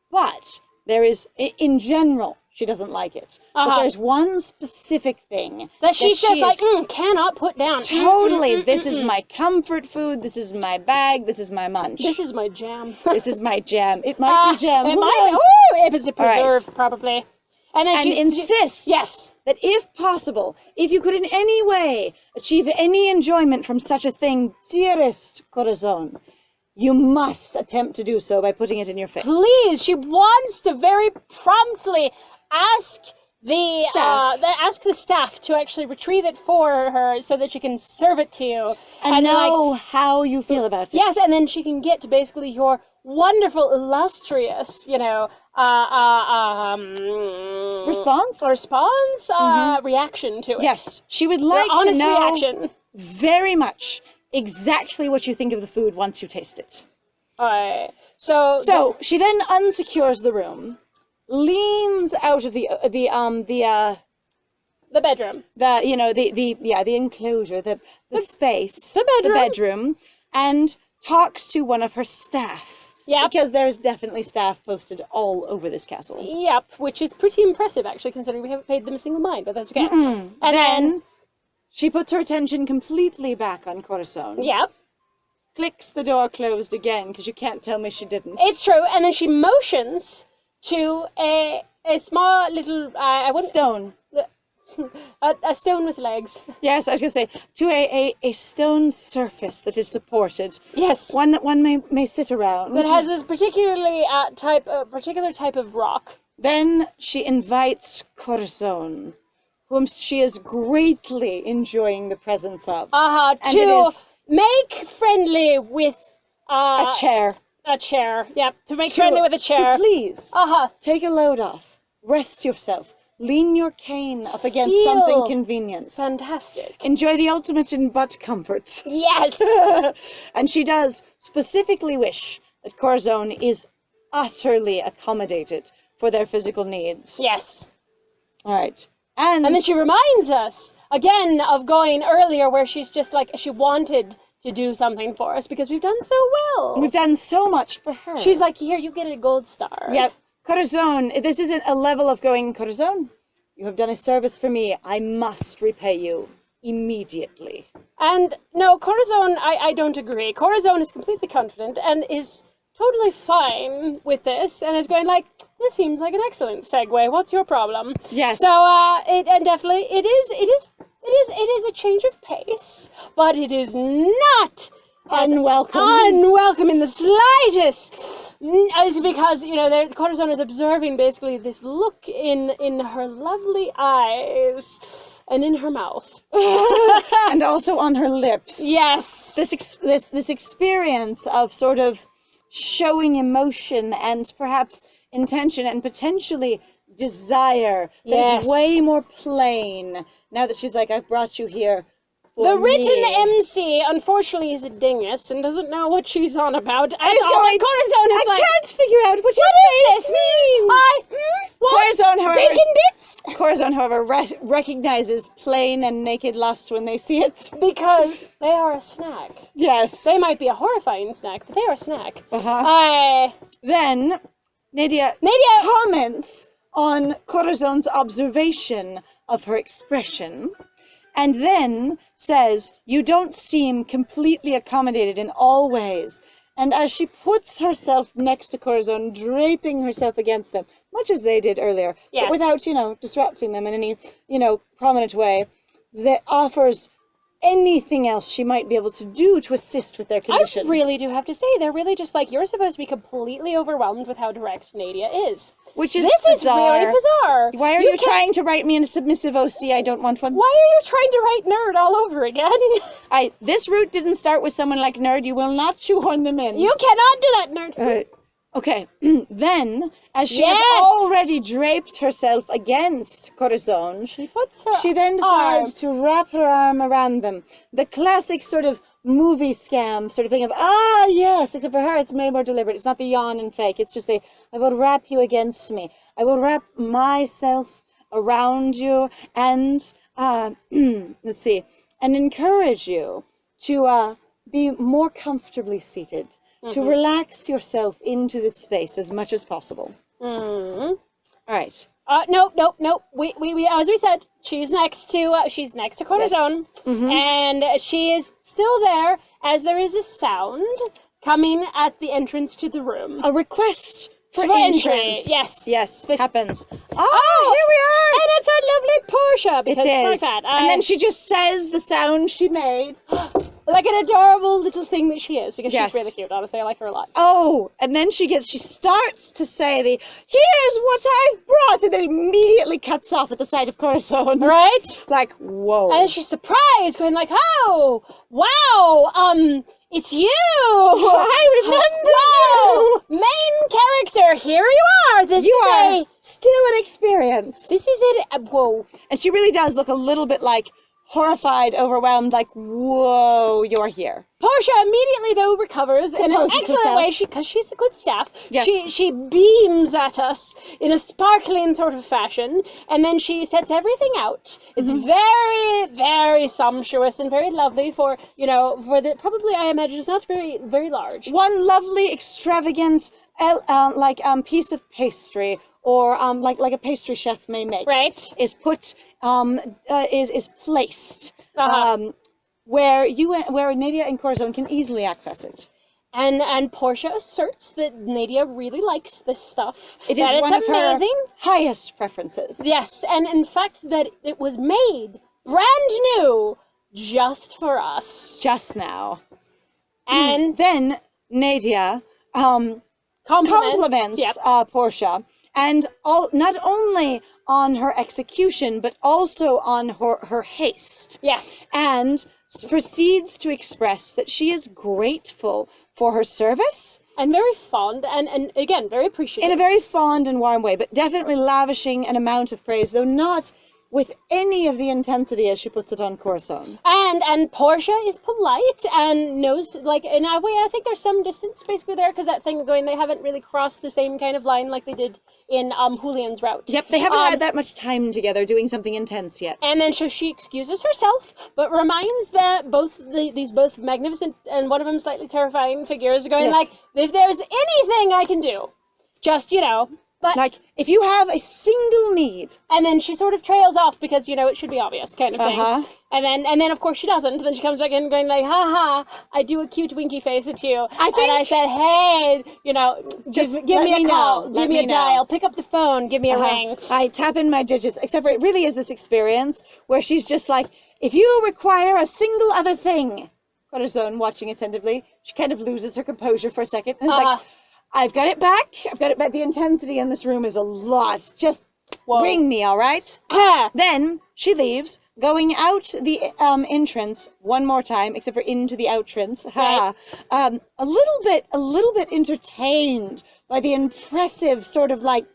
Speaker 1: but there is, in general, she doesn't like it. But there's one specific thing
Speaker 2: that she's just like, cannot put down.
Speaker 1: Totally. This is my comfort food. This is my bag. This is my munch.
Speaker 2: This is my jam.
Speaker 1: This is my jam. It might be jam.
Speaker 2: It might be. Ooh, it was a preserve, probably. And then she
Speaker 1: insists that if possible, if you could in any way achieve any enjoyment from such a thing, dearest Corazon, you must attempt to do so by putting it in your face.
Speaker 2: Please, she wants to very promptly ask they ask the staff to actually retrieve it for her so that she can serve it to you.
Speaker 1: And know how you feel about it.
Speaker 2: Yes, and then she can get basically your wonderful, illustrious,
Speaker 1: response?
Speaker 2: Reaction to it.
Speaker 1: Yes, she would like
Speaker 2: your honest
Speaker 1: to know
Speaker 2: reaction.
Speaker 1: very much exactly what you think of the food once you taste it.
Speaker 2: So
Speaker 1: she then unsecures the room, leans out of the
Speaker 2: bedroom.
Speaker 1: The enclosure, the space,
Speaker 2: the
Speaker 1: bedroom, and talks to one of her staff.
Speaker 2: Yeah.
Speaker 1: Because there's definitely staff posted all over this castle.
Speaker 2: Yep, which is pretty impressive actually, considering we haven't paid them a single mind, but that's okay.
Speaker 1: And then she puts her attention completely back on Corazon.
Speaker 2: Yep.
Speaker 1: Clicks the door closed again, because you can't tell me she didn't.
Speaker 2: It's true, and then she motions to a small little
Speaker 1: stone.
Speaker 2: A stone with legs.
Speaker 1: Yes, I was going to say, to a stone surface that is supported.
Speaker 2: Yes.
Speaker 1: One that one may sit around.
Speaker 2: That has this particular type of rock.
Speaker 1: Then she invites Corazon, whom she is greatly enjoying the presence of.
Speaker 2: To make friendly with...
Speaker 1: a chair.
Speaker 2: A chair, yep. To make friendly with a chair.
Speaker 1: To please. Take a load off. Rest yourself. Lean your cane up against something convenient.
Speaker 2: Fantastic.
Speaker 1: Enjoy the ultimate in butt comfort.
Speaker 2: Yes!
Speaker 1: And she does specifically wish that Corazon is utterly accommodated for their physical needs.
Speaker 2: Yes.
Speaker 1: All right.
Speaker 2: And then she reminds us, again, of going earlier where she's just like, she wanted to do something for us because we've done so well.
Speaker 1: We've done so much for her.
Speaker 2: She's like, here, you get a gold star.
Speaker 1: Yep. Corazon, this isn't a level of going, Corazon, you have done a service for me. I must repay you immediately.
Speaker 2: And no, Corazon, I don't agree. Corazon is completely confident and is totally fine with this and is going like, this seems like an excellent segue. What's your problem?
Speaker 1: Yes.
Speaker 2: So, it is a change of pace, but it is not unwelcome in the slightest. It's because, Corazon is observing basically this look in her lovely eyes and in her mouth.
Speaker 1: And also on her lips.
Speaker 2: Yes.
Speaker 1: This experience of sort of showing emotion and perhaps intention and potentially desire that is way more plain now that she's like, I've brought you here.
Speaker 2: The written MC, unfortunately, is a dingus and doesn't know what she's on about at all.
Speaker 1: Going,
Speaker 2: Corazon is
Speaker 1: I can't figure out what your face means.
Speaker 2: Corazon, however, bacon bits?
Speaker 1: Corazon, however, recognizes plain and naked lust when they see it.
Speaker 2: Because they are a snack.
Speaker 1: Yes.
Speaker 2: They might be a horrifying snack, but they are a snack.
Speaker 1: Then, Nadia comments on Corazon's observation of her expression, and then says, you don't seem completely accommodated in all ways. And as she puts herself next to Corazon, draping herself against them, much as they did earlier, but without, disrupting them in any, prominent way, that offers anything else she might be able to do to assist with their condition.
Speaker 2: I really do have to say, they're really just like, you're supposed to be completely overwhelmed with how direct Nadia is.
Speaker 1: Which is
Speaker 2: This
Speaker 1: bizarre.
Speaker 2: is really bizarre.
Speaker 1: Why are you trying to write me in a submissive OC? I don't want one.
Speaker 2: Why are you trying to write nerd all over again?
Speaker 1: This route didn't start with someone like nerd. You will not shoehorn them in.
Speaker 2: You cannot do that, nerd.
Speaker 1: Okay, then, as she has already draped herself against Corazon, she then decides to wrap her arm around them. The classic sort of movie scam sort of thing of, yes, except for her it's way more deliberate. It's not the yawn and fake. It's just I will wrap you against me. I will wrap myself around you and, let's see, and encourage you to be more comfortably seated. To relax yourself into this space as much as possible. All right.
Speaker 2: No. We as we said, she's next to Corazon, and she is still there as there is a sound coming at the entrance to the room.
Speaker 1: A request for entry.
Speaker 2: Yes.
Speaker 1: Happens. Oh, here we are.
Speaker 2: And it's our lovely Portia. Because
Speaker 1: it is.
Speaker 2: like that.
Speaker 1: And then she just says the sound she made.
Speaker 2: like an adorable little thing that she is, because
Speaker 1: Yes.
Speaker 2: she's really cute, honestly. I like her a lot.
Speaker 1: Oh, and then she starts to say here's what I've brought, and then immediately cuts off at the sight of Corazon.
Speaker 2: Right?
Speaker 1: Like, whoa.
Speaker 2: And she's surprised, going like, oh, wow, it's you!
Speaker 1: I remember
Speaker 2: Wow! Main character, here you are! This
Speaker 1: you
Speaker 2: is
Speaker 1: are still an experience.
Speaker 2: This is it. Whoa.
Speaker 1: And she really does look a little bit like horrified, overwhelmed, like, whoa, you're here.
Speaker 2: Portia immediately, though, recovers in an
Speaker 1: Composes
Speaker 2: excellent
Speaker 1: herself.
Speaker 2: way, because she's a good staff.
Speaker 1: Yes.
Speaker 2: She beams at us in a sparkling sort of fashion, and then she sets everything out. It's very, very sumptuous and very lovely for probably, I imagine, it's not very, very large.
Speaker 1: One lovely, extravagant, piece of pastry, or like a pastry chef may make,
Speaker 2: Right.
Speaker 1: is put is placed
Speaker 2: Uh-huh.
Speaker 1: where Nadia and Corazon can easily access it.
Speaker 2: And Portia asserts that Nadia really likes this stuff.
Speaker 1: It is
Speaker 2: that
Speaker 1: one
Speaker 2: it's
Speaker 1: of
Speaker 2: amazing.
Speaker 1: her highest preferences.
Speaker 2: Yes, and in fact that it was made brand new just for us.
Speaker 1: Just now.
Speaker 2: And
Speaker 1: Then Nadia compliments
Speaker 2: Yep.
Speaker 1: Portia, and not only on her execution, but also on her haste.
Speaker 2: Yes.
Speaker 1: And proceeds to express that she is grateful for her service.
Speaker 2: And very fond, and again, very appreciative.
Speaker 1: In a very fond and warm way, but definitely lavishing an amount of praise, though not with any of the intensity as she puts it on Corazon.
Speaker 2: And Portia is polite and knows, like, in a way, I think there's some distance basically there, because that thing going, they haven't really crossed the same kind of line like they did in Julian's route.
Speaker 1: Yep, they haven't had that much time together doing something intense yet.
Speaker 2: And then so she excuses herself, but reminds that these both magnificent and one of them slightly terrifying figures going
Speaker 1: Yes.
Speaker 2: like, if there's anything I can do, just, but...
Speaker 1: Like, if you have a single need.
Speaker 2: And then she sort of trails off because, it should be obvious kind of thing.
Speaker 1: Uh-huh.
Speaker 2: And then of course she doesn't. Then she comes back in going like, ha, I do a cute winky face at you. And I said, hey,
Speaker 1: Just
Speaker 2: give
Speaker 1: let
Speaker 2: me a
Speaker 1: me
Speaker 2: call,
Speaker 1: know.
Speaker 2: give
Speaker 1: Let
Speaker 2: me a
Speaker 1: me
Speaker 2: dial,
Speaker 1: know.
Speaker 2: pick up the phone, give me a ring.
Speaker 1: I tap in my digits, except for it really is this experience where she's just like, if you require a single other thing, Corazon watching attentively, she kind of loses her composure for a second. And it's like, I've got it back. The intensity in this room is a lot. Just ring me, all right? Then she leaves, going out the entrance one more time, except for into the outrance.
Speaker 2: Right.
Speaker 1: A little bit entertained by the impressive sort of like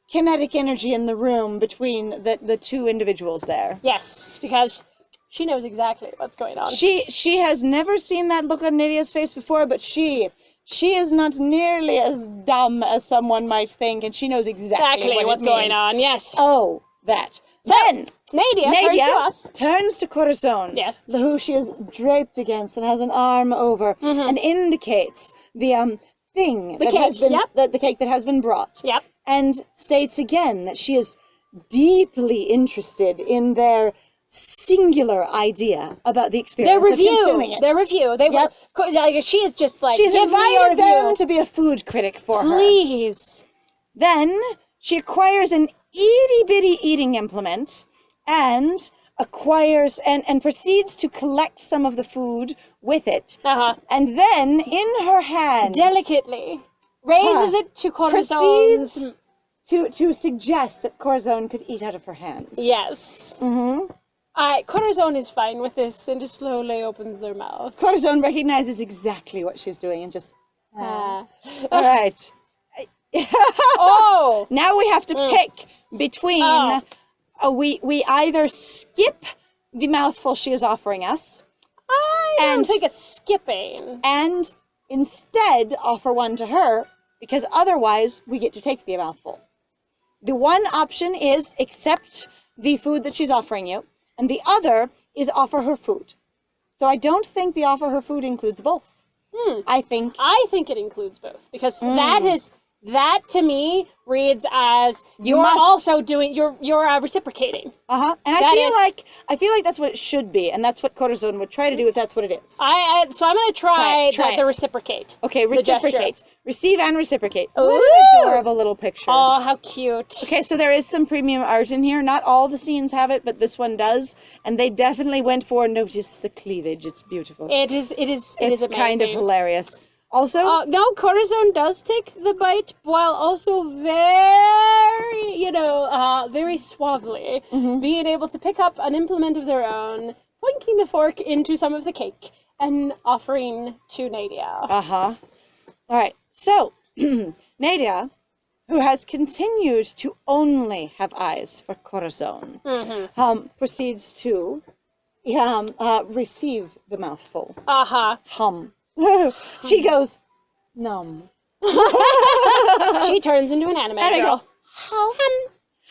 Speaker 1: kinetic energy in the room between the two individuals there.
Speaker 2: Yes, because she knows exactly what's going on.
Speaker 1: She has never seen that look on Nadia's face before, but she is not nearly as dumb as someone might think, and she knows exactly
Speaker 2: what's going on, yes.
Speaker 1: Oh, that.
Speaker 2: So,
Speaker 1: Then
Speaker 2: Nadia turns to us.
Speaker 1: turns to Corazon,
Speaker 2: Yes.
Speaker 1: who she is draped against and has an arm over, and indicates the thing
Speaker 2: The
Speaker 1: that
Speaker 2: cake,
Speaker 1: has been
Speaker 2: yep.
Speaker 1: the cake that has been brought.
Speaker 2: Yep.
Speaker 1: And states again that she is deeply interested in their singular idea about the experience of consuming it.
Speaker 2: Their review. She is just like,
Speaker 1: She's
Speaker 2: give me your
Speaker 1: invited
Speaker 2: review.
Speaker 1: them to be a food critic for her.
Speaker 2: Please.
Speaker 1: Then she acquires an itty-bitty eating implement and acquires and proceeds to collect some of the food with it. And then in her hand
Speaker 2: Delicately raises it to Corazon's...
Speaker 1: proceeds to suggest that Corazon could eat out of her hand.
Speaker 2: Yes.
Speaker 1: Mm-hmm.
Speaker 2: Corazon is fine with this and just slowly opens their mouth.
Speaker 1: Corazon recognizes exactly what she's doing and just...
Speaker 2: Ah.
Speaker 1: All right.
Speaker 2: Oh!
Speaker 1: Now we have to pick between... we either skip the mouthful she is offering us...
Speaker 2: I don't think it's skipping.
Speaker 1: And instead offer one to her, because otherwise we get to take the mouthful. The one option is accept the food that she's offering you, and the other is offer her food. So I don't think the offer her food includes both. I think
Speaker 2: it includes both, because that is That to me reads as you're
Speaker 1: must-
Speaker 2: also doing you're reciprocating.
Speaker 1: And I feel like that's what it should be, and that's what cortisone would try to do if that's what it is.
Speaker 2: So I'm gonna try
Speaker 1: Try
Speaker 2: the
Speaker 1: it.
Speaker 2: reciprocate.
Speaker 1: Okay, reciprocate. Receive and reciprocate. What
Speaker 2: Ooh.
Speaker 1: an adorable little picture.
Speaker 2: Oh, how cute.
Speaker 1: Okay, so there is some premium art in here. Not all the scenes have it, but this one does. And they definitely went for notice the cleavage. It's beautiful.
Speaker 2: It is amazing.
Speaker 1: Kind of hilarious. Also,
Speaker 2: no, cortisone does take the bite while also very, very suavely being able to pick up an implement of their own, pointing the fork into some of the cake and offering to Nadia.
Speaker 1: All right, so Nadia, who has continued to only have eyes for cortisone, proceeds to receive the mouthful. Hum. She goes, numb.
Speaker 2: She turns into an anime
Speaker 1: And
Speaker 2: girl.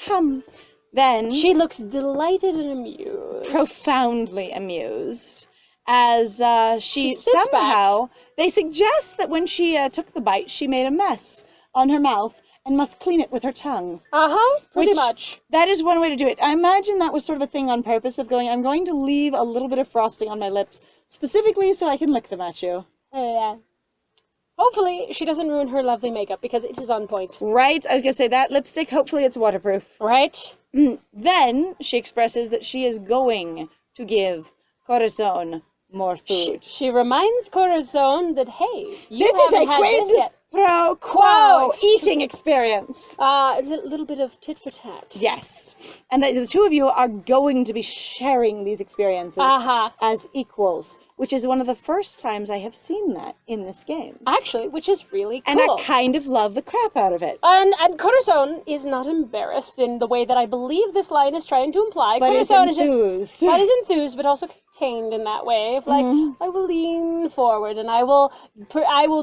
Speaker 1: Hum. Then
Speaker 2: she looks delighted and amused.
Speaker 1: Profoundly amused. As she
Speaker 2: sits
Speaker 1: somehow, they suggest that when she took the bite, she made a mess on her mouth and must clean it with her tongue.
Speaker 2: Pretty much.
Speaker 1: That is one way to do it. I imagine that was sort of a thing on purpose of going, I'm going to leave a little bit of frosting on my lips, specifically so I can lick them at you.
Speaker 2: Yeah. Hopefully, she doesn't ruin her lovely makeup, because it is on point.
Speaker 1: Right? I was going to say, that lipstick, hopefully it's waterproof.
Speaker 2: Right?
Speaker 1: Then she expresses that she is going to give Corazon more food.
Speaker 2: She reminds Corazon that, hey, you
Speaker 1: this
Speaker 2: haven't
Speaker 1: is a
Speaker 2: had
Speaker 1: quid
Speaker 2: this yet.
Speaker 1: pro quo eating experience.
Speaker 2: A little bit of tit for tat.
Speaker 1: Yes. And the two of you are going to be sharing these experiences as equals, which is one of the first times I have seen that in this game.
Speaker 2: Actually, which is really cool.
Speaker 1: And I kind of love the crap out of it.
Speaker 2: And Corazon is not embarrassed in the way that I believe this line is trying to imply.
Speaker 1: But
Speaker 2: Corazon
Speaker 1: is enthused.
Speaker 2: That is enthused, but also contained in that way of like, I will lean forward and I will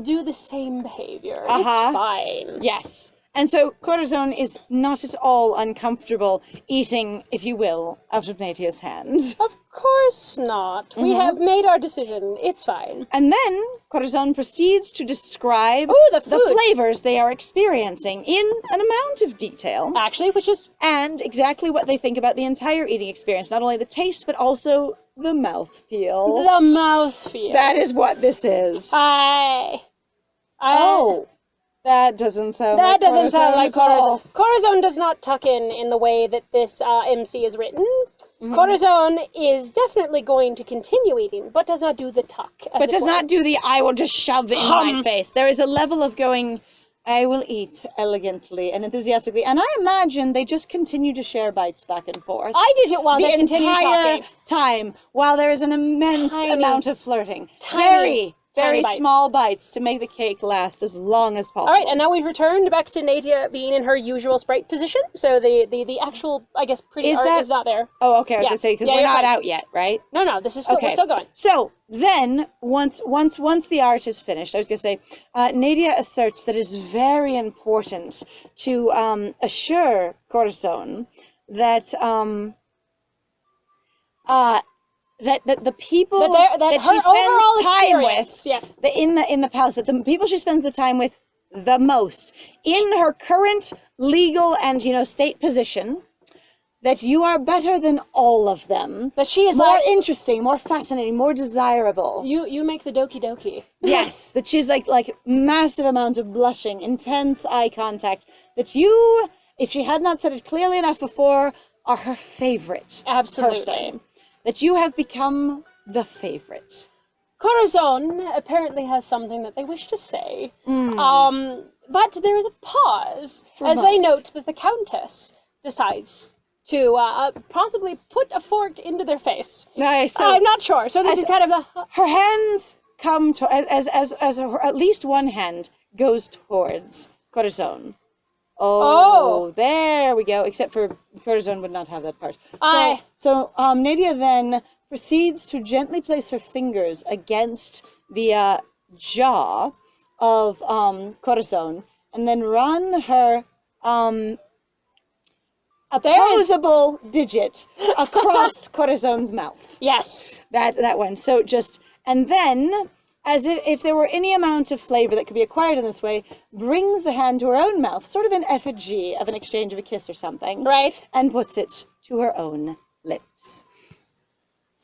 Speaker 2: do the same behavior. It's fine.
Speaker 1: Yes. And so Corazon is not at all uncomfortable eating, if you will, out of Nadia's hand.
Speaker 2: Of course not. We have made our decision. It's fine.
Speaker 1: And then Corazon proceeds to describe
Speaker 2: the
Speaker 1: flavors they are experiencing in an amount of detail.
Speaker 2: Actually, which is...
Speaker 1: And exactly what they think about the entire eating experience. Not only the taste, but also the mouthfeel.
Speaker 2: The mouthfeel.
Speaker 1: That is what this is. That doesn't sound like
Speaker 2: Corazon. Corazon does not tuck in the way that this MC is written. Corazon is definitely going to continue eating, but does not do the tuck.
Speaker 1: But does not do the I will just shove it in my face. There is a level of going, I will eat elegantly and enthusiastically. And I imagine they just continue to share bites back and forth.
Speaker 2: I did it while they continue talking.
Speaker 1: The entire time, while there is an immense amount of flirting. Very small bites to make the cake last as long as possible.
Speaker 2: All right, and now we've returned back to Nadia being in her usual sprite position. So the actual, I guess, pretty art is not there.
Speaker 1: Oh, okay. I was going to say, because we're not out yet, right?
Speaker 2: No, this is still, we're still going.
Speaker 1: So then, once the art is finished, I was going to say, Nadia asserts that it is very important to assure Corazon that that the people that she spends time with in the palace, that the people she spends the time with the most in her current legal and state position, that you are better than all of them.
Speaker 2: That she is
Speaker 1: more interesting, more fascinating, more desirable.
Speaker 2: You make the doki doki.
Speaker 1: Yes, that she's like massive amounts of blushing, intense eye contact. That you, if she had not said it clearly enough before, are her favorite person. That you have become the favorite.
Speaker 2: Corazon apparently has something that they wish to say. But there is a pause as they note that the Countess decides to possibly put a fork into their face. I'm not sure. So this is kind of
Speaker 1: her hands come to as at least one hand goes towards Corazon. Oh, there we go. Except for Corazon would not have that part. So Nadia then proceeds to gently place her fingers against the jaw of Corazon, and then run her opposable digit across Corazon's mouth.
Speaker 2: Yes.
Speaker 1: That one. So and then as if there were any amount of flavor that could be acquired in this way, brings the hand to her own mouth, sort of an effigy of an exchange of a kiss or something.
Speaker 2: Right.
Speaker 1: And puts it to her own lips.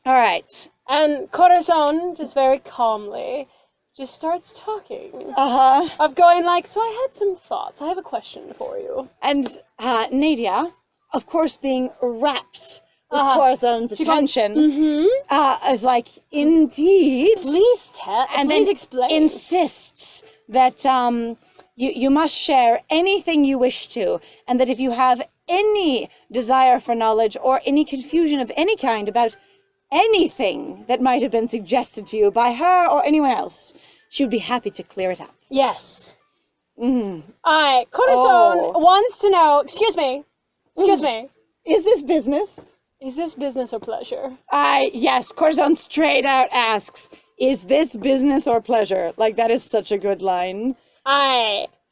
Speaker 1: All right.
Speaker 2: And Corazon, just very calmly, just starts talking.
Speaker 1: Uh-huh.
Speaker 2: Of going like, so I had some thoughts. I have a question for you.
Speaker 1: And Nadia, of course, being rapt with Corazon's attention, is like, indeed.
Speaker 2: Please tell.
Speaker 1: And
Speaker 2: please
Speaker 1: then
Speaker 2: explain.
Speaker 1: Insists that you must share anything you wish to, and that if you have any desire for knowledge or any confusion of any kind about anything that might have been suggested to you by her or anyone else, she would be happy to clear it up.
Speaker 2: Yes.
Speaker 1: Mm.
Speaker 2: Corazon wants to know. Excuse me.
Speaker 1: Is this business?
Speaker 2: Is this business or pleasure?
Speaker 1: Yes, Corazon straight out asks, is this business or pleasure? Like, that is such a good line.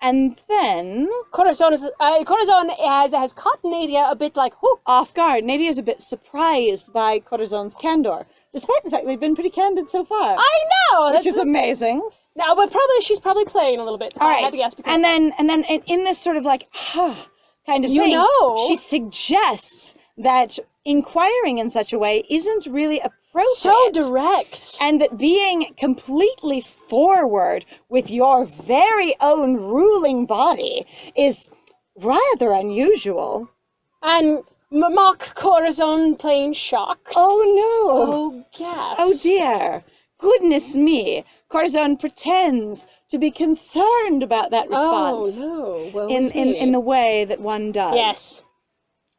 Speaker 1: And then
Speaker 2: Corazon has caught Nadia a bit like, whoo.
Speaker 1: Off guard. Nadia is a bit surprised by Corazon's candor, despite the fact they've been pretty candid so far.
Speaker 2: I know!
Speaker 1: Which is amazing.
Speaker 2: No, but she's probably playing a little bit.
Speaker 1: All right.
Speaker 2: I had to guess because
Speaker 1: and then in this sort of like, kind of thing, she suggests that inquiring in such a way isn't really appropriate.
Speaker 2: So direct.
Speaker 1: And that being completely forward with your very own ruling body is rather unusual.
Speaker 2: And mock Corazon plain shocked.
Speaker 1: Oh no.
Speaker 2: Oh, gasp.
Speaker 1: Oh dear. Goodness me. Corazon pretends to be concerned about that response.
Speaker 2: Oh no.
Speaker 1: In the way that one does.
Speaker 2: Yes.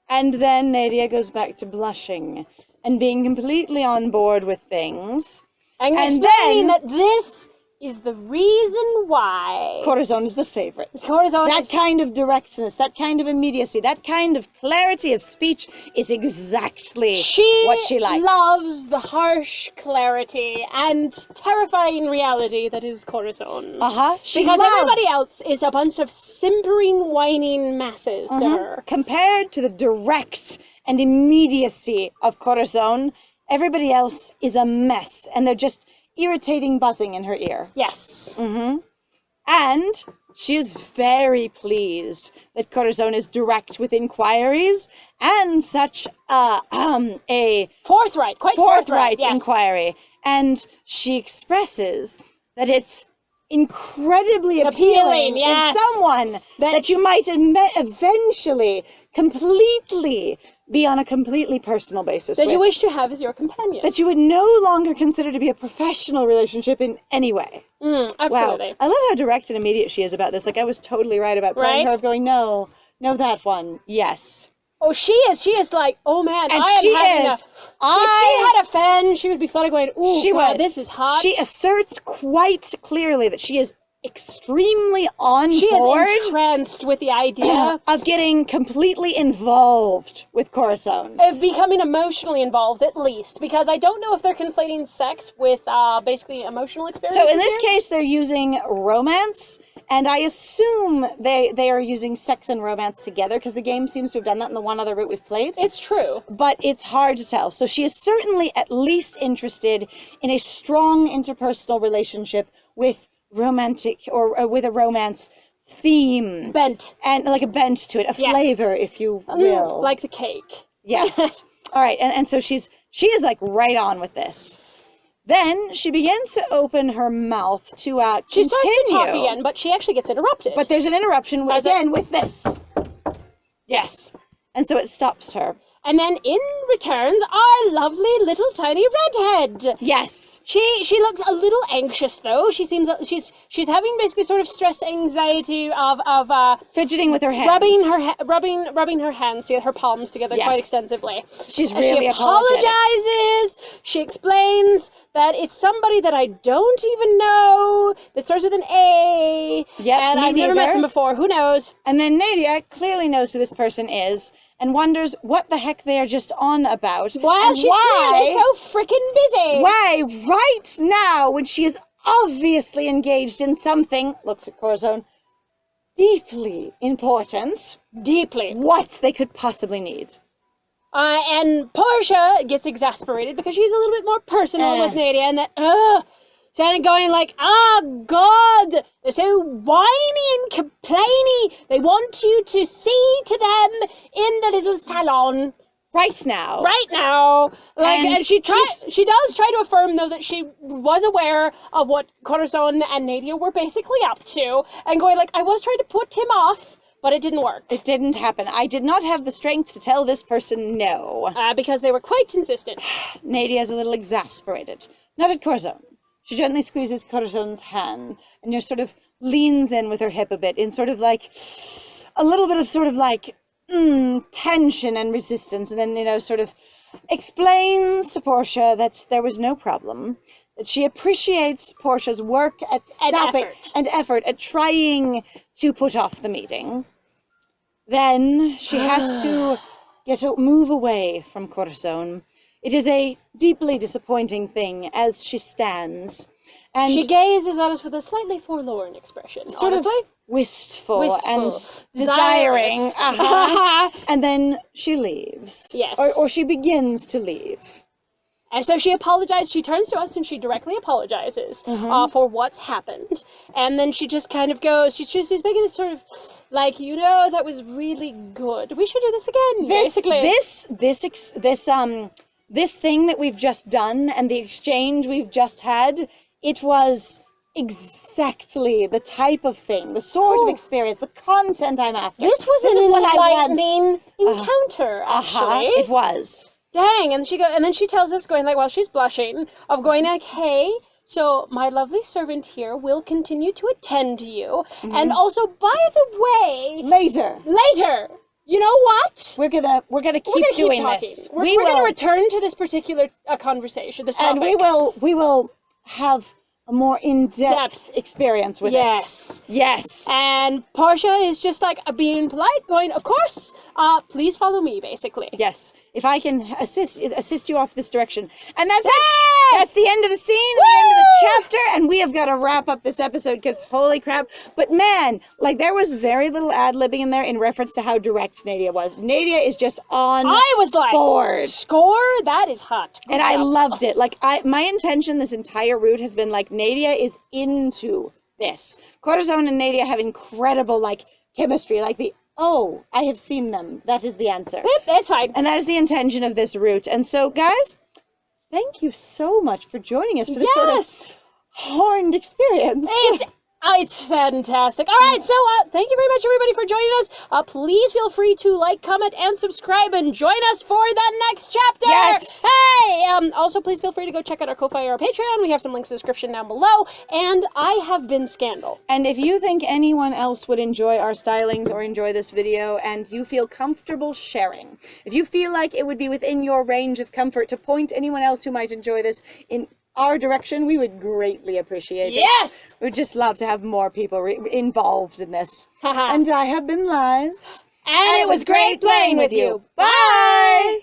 Speaker 1: And then Nadia goes back to blushing and being completely on board with things.
Speaker 2: And explaining that this is the reason why.
Speaker 1: Corazon is the favorite.
Speaker 2: That
Speaker 1: kind of directness, that kind of immediacy, that kind of clarity of speech is exactly what she likes.
Speaker 2: She loves the harsh clarity and terrifying reality that is Corazon. Because everybody else is a bunch of simpering, whining masses to her.
Speaker 1: Compared to the direct and immediacy of Corazon, everybody else is a mess, and they're just irritating buzzing in her ear.
Speaker 2: Yes.
Speaker 1: And she is very pleased that Corazon is direct with inquiries and such a
Speaker 2: quite forthright
Speaker 1: inquiry. And she expresses that it's incredibly appealing in someone that you might eventually completely be on a completely personal basis
Speaker 2: that you wish to have as your companion.
Speaker 1: That you would no longer consider to be a professional relationship in any way.
Speaker 2: Absolutely.
Speaker 1: Wow. I love how direct and immediate she is about this. Like, I was totally right about playing her going, no, that one, yes.
Speaker 2: Oh, she is like, oh man,
Speaker 1: and
Speaker 2: if she had a fan, she would be flooded going, ooh, God, this is hot.
Speaker 1: She asserts quite clearly that she is extremely on board.
Speaker 2: She is entranced with the idea
Speaker 1: of getting completely involved with Corazon.
Speaker 2: Of becoming emotionally involved, at least. Because I don't know if they're conflating sex with basically emotional experiences.
Speaker 1: So in this case, they're using romance. And I assume they are using sex and romance together, because the game seems to have done that in the one other route we've played.
Speaker 2: It's true.
Speaker 1: But it's hard to tell. So she is certainly at least interested in a strong interpersonal relationship with romantic, or with a romance theme.
Speaker 2: Bent.
Speaker 1: And like a bent to it, a flavor, if you will.
Speaker 2: Like the cake.
Speaker 1: Yes. All right, and so she is like right on with this. Then she begins to open her mouth to continue.
Speaker 2: She starts to talk again, but she actually gets interrupted.
Speaker 1: But there's an interruption with this. Yes. And so it stops her.
Speaker 2: And then in returns our lovely little tiny redhead.
Speaker 1: Yes.
Speaker 2: She looks a little anxious though. She seems she's having basically sort of stress anxiety of
Speaker 1: fidgeting with her hands,
Speaker 2: rubbing her hands together, her palms together quite extensively.
Speaker 1: She's really
Speaker 2: she apologizes. She explains that it's somebody that I don't even know that starts with an A.
Speaker 1: Yep,
Speaker 2: and I've never met them before. Who knows?
Speaker 1: And then Nadia clearly knows who this person is and wonders what the heck they are just on about.
Speaker 2: While she's clearly so freaking busy.
Speaker 1: Why, right now, when she is obviously engaged in something, looks at Corazon, deeply important.
Speaker 2: Deeply.
Speaker 1: What they could possibly need.
Speaker 2: And Portia gets exasperated because she's a little bit more personal with Nadia, and that, standing going like, oh God, they're so whiny and complainy. They want you to see to them in the little salon.
Speaker 1: Right now.
Speaker 2: Like, and she does try to affirm, though, that she was aware of what Corazon and Nadia were basically up to, and going like, I was trying to put him off, but it didn't work.
Speaker 1: It didn't happen. I did not have the strength to tell this person no.
Speaker 2: Because they were quite insistent.
Speaker 1: Nadia's a little exasperated. Not at Corazon. She gently squeezes Corazon's hand, and just sort of leans in with her hip a bit, in sort of like, a little bit of sort of like, tension and resistance, and then, sort of explains to Portia that there was no problem, that she appreciates Portia's work at stopping and effort at trying to put off the meeting. Then she has to move away from Corazon. It is a deeply disappointing thing as she stands. And
Speaker 2: she gazes at us with a slightly forlorn expression,
Speaker 1: sort
Speaker 2: honestly.
Speaker 1: of wistful and desiring. And then she leaves.
Speaker 2: Yes.
Speaker 1: Or she begins to leave.
Speaker 2: And so she apologized. She turns to us and she directly apologizes for what's happened. And then she just kind of goes, she's making this sort of, like, that was really good. We should do this again, basically.
Speaker 1: This thing that we've just done and the exchange we've just had, it was exactly the type of thing, the sort of experience, the content I'm after.
Speaker 2: This was an enlightening encounter, actually.
Speaker 1: It was.
Speaker 2: Dang, and then she tells us, going like, while she's blushing, of going like, hey, so my lovely servant here will continue to attend to you, and also, by the way...
Speaker 1: Later.
Speaker 2: You know what?
Speaker 1: We're gonna keep doing
Speaker 2: talking.
Speaker 1: this.
Speaker 2: We're gonna return to this particular conversation, this topic.
Speaker 1: And we will have a more in-depth experience with it. Yes.
Speaker 2: And Portia is just like being polite, going, of course, please follow me, basically.
Speaker 1: Yes. If I can assist you off this direction. And that's it! That's the end of the scene, the end of the chapter, and we have got to wrap up this episode because holy crap. But man, like there was very little ad-libbing in there in reference to how direct Nadia was. Nadia is just on
Speaker 2: I was like,
Speaker 1: board.
Speaker 2: Score? That is hot.
Speaker 1: And I loved it. Like my intention this entire route has been like Nadia is into this. Corazon and Nadia have incredible like chemistry, like I have seen them. That is the answer.
Speaker 2: That's fine.
Speaker 1: And that is the intention of this route. And so, guys, thank you so much for joining us for this sort of horned experience.
Speaker 2: It's fantastic. All right, so thank you very much, everybody, for joining us. Please feel free to like, comment, and subscribe, and join us for the next chapter.
Speaker 1: Yes.
Speaker 2: Hey. Also, please feel free to go check out our Ko-Fi or our Patreon. We have some links in the description down below. And I have been Scandal.
Speaker 1: And if you think anyone else would enjoy our stylings or enjoy this video, and you feel comfortable sharing, if you feel like it would be within your range of comfort to point anyone else who might enjoy this in our direction, we would greatly appreciate it.
Speaker 2: Yes!
Speaker 1: We'd just love to have more people involved in this. And I have been Liz.
Speaker 2: And it was great playing with you.
Speaker 1: Bye!